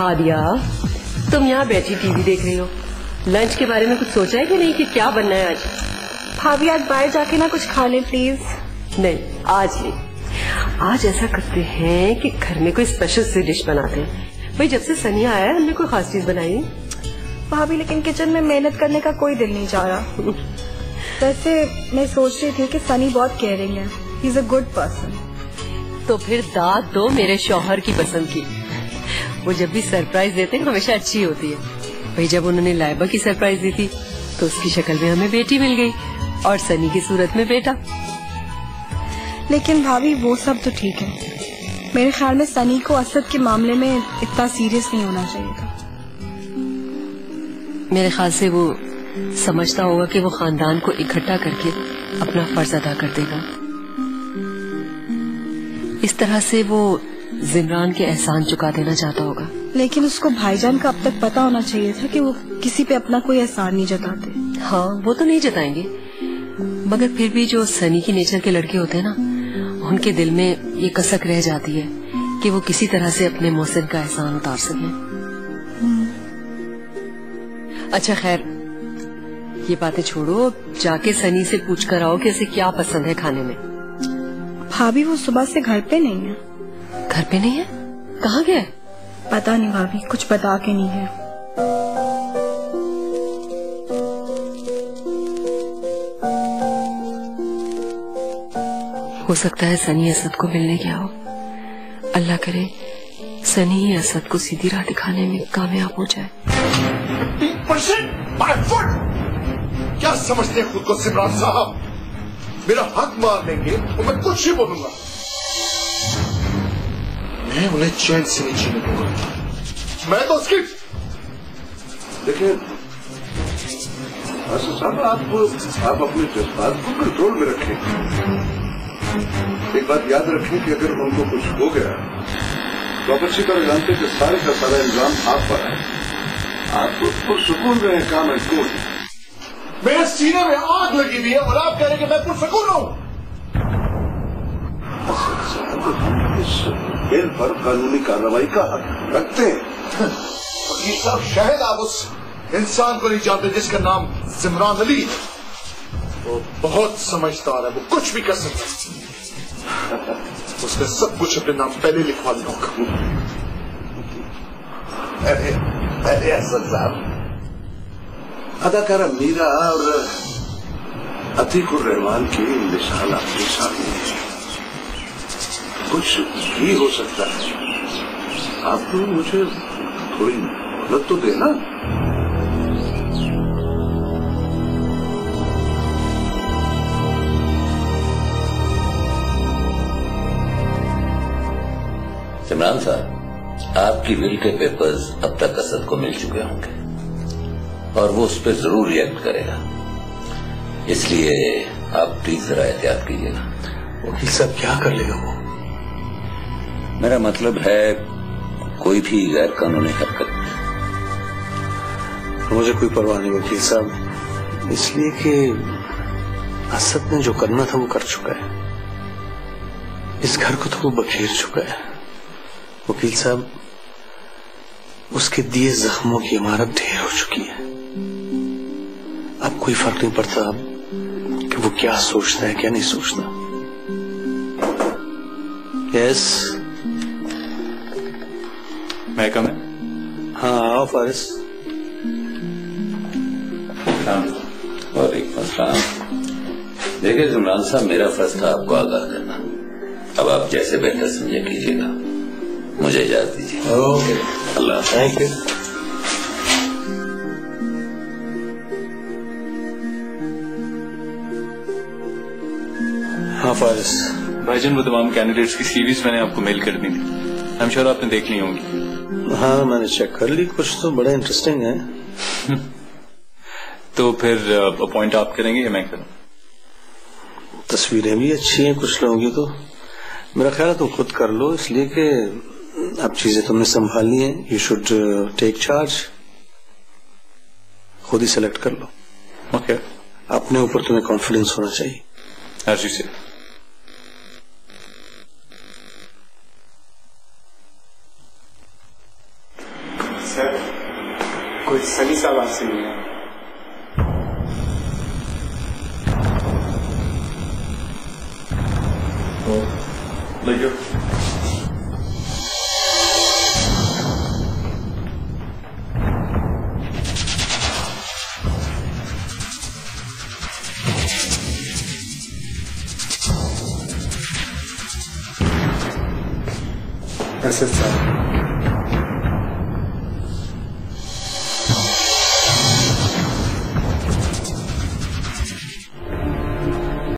हादिया, तुम यहाँ बैठी टीवी देख रही हो, लंच के बारे में कुछ सोचा है कि नहीं कि क्या बनना है आज? भाभी आज बाहर जाके ना कुछ खा लें प्लीज। नहीं आज नहीं, आज ऐसा करते हैं कि घर में कोई स्पेशल सी डिश बनाते हैं। भाई जब से सनिया आया है हमने कोई खास चीज बनाई नहीं। भाभी लेकिन किचन में मेहनत करने का कोई दिल नहीं जा रहा। वैसे मैं सोच रही थी कि सनी बहुत केयरिंग है, he is a good person. तो फिर दाद दो मेरे शौहर की पसंद की, वो जब भी सरप्राइज देते हैं हमेशा अच्छी होती है। भाई जब उन्होंने लाइबा की सरप्राइज दी थी तो उसकी शक्ल में हमें बेटी मिल गई और सनी की सूरत में बेटा। लेकिन भाभी वो सब तो ठीक है, मेरे ख्याल में सनी को असद के मामले में इतना सीरियस नहीं होना चाहिए था। मेरे ख्याल से वो समझता होगा कि वो खानदान को इकट्ठा करके अपना फर्ज अदा कर देगा। इस तरह से वो जिमरान के एहसान चुका देना चाहता होगा। लेकिन उसको भाईजान का अब तक पता होना चाहिए था कि वो किसी पे अपना कोई एहसान नहीं जताते। हाँ वो तो नहीं जताएंगे, मगर फिर भी जो सनी की नेचर के लड़के होते हैं ना, उनके दिल में ये कसक रह जाती है कि वो किसी तरह से अपने मोहसिन का एहसान उतार सकें। अच्छा खैर ये बातें छोड़ो, जाके सनी से पूछ कर आओ कि उसे क्या पसंद है खाने में। भाभी वो सुबह से घर पे नहीं है। घर पे नहीं है? कहाँ गया? पता नहीं भाभी, कुछ बता के नहीं है। हो सकता है सनी असद को मिलने गया हो। अल्लाह करे सनी ही असद को सीधी राह दिखाने में कामयाब हो जाए। क्या समझते हैं खुद को सिमरान साहब? मेरा हक मार लेंगे तो मैं कुछ ही बोलूंगा। मैं उन्हें चैन से नहीं जीने दूंगा। मैं तो उसकी देखिए साहब, आप अपने जज्बात को कंट्रोल में रखें। एक बात याद रखें कि अगर उनको कुछ हो गया तो आप अच्छी तरह जानते कि सारे का सारा इल्जाम आप पर है। आप पुरसुकून रहे, काम है कून। मेरे सीने में आग लगी हुई है और आप कह रहे हैं कि मैं पुरसुकून हूं। इस बिल पर कानूनी कार्रवाई का हक रखते हैं। वकील साहब, शायद आप उस इंसान को नहीं जानते जिसका नाम जिमरान अली है। वो बहुत समझदार है, वो कुछ भी कर सकता है। उसने सब कुछ अपने नाम पहले लिखवा दिया होगा। अरे असद साहब, अदाकारा मीरा और अतीकुर रहमान की मिसाल आपके सामने है। कुछ भी हो सकता है। आप मुझे थोड़ी मदद तो देना। सिमरान साहब, आपकी विल के पेपर्स अब तक असद को मिल चुके होंगे और वो उस पर जरूर रिएक्ट करेगा, इसलिए आप प्लीज जरा एहतियात कीजिएगा। वकील साहब क्या कर लेगा वो? मेरा मतलब है कोई भी गैर कानूनी हरकत। मुझे कोई परवाह नहीं वकील साहब, इसलिए कि असद ने जो करना था वो कर चुका है। इस घर को तो वो बखेर चुका है। वकील साहब, उसके दिए जख्मों की इमारत ढेर हो चुकी है। अब कोई फर्क नहीं पड़ता अब कि वो क्या सोचता है क्या नहीं सोचता। यस मैं कम है? हाँ आओ फारिस। और एक मसला, देखिए जिमरान साहब, मेरा फर्ज था आपको आगाह करना। अब आप जैसे बेहतर समझे कीजिएगा। मुझे इजाजत दीजिए। Okay, Allah. Thank you. हाँ फारिस भाईजान, वो तमाम कैंडिडेट्स की सीवीज मैंने आपको मेल कर दी थी। आई एम श्योर आपने देख ली होंगी। हाँ मैंने चेक कर ली, कुछ तो बड़ा इंटरेस्टिंग है। तो फिर अपॉइंट आप करेंगे या मैं करूं? तस्वीरें भी अच्छी हैं कुछ लोगों की, तो मेरा ख्याल है तुम खुद कर लो, इसलिए कि अब चीजें तुमने संभाली हैं। यू शुड टेक चार्ज, खुद ही सेलेक्ट कर लो। ओके। अपने ऊपर तुम्हें कॉन्फिडेंस होना चाहिए। एज यू से। कोई सनी साहब आपसे मिलना है। भैया साहब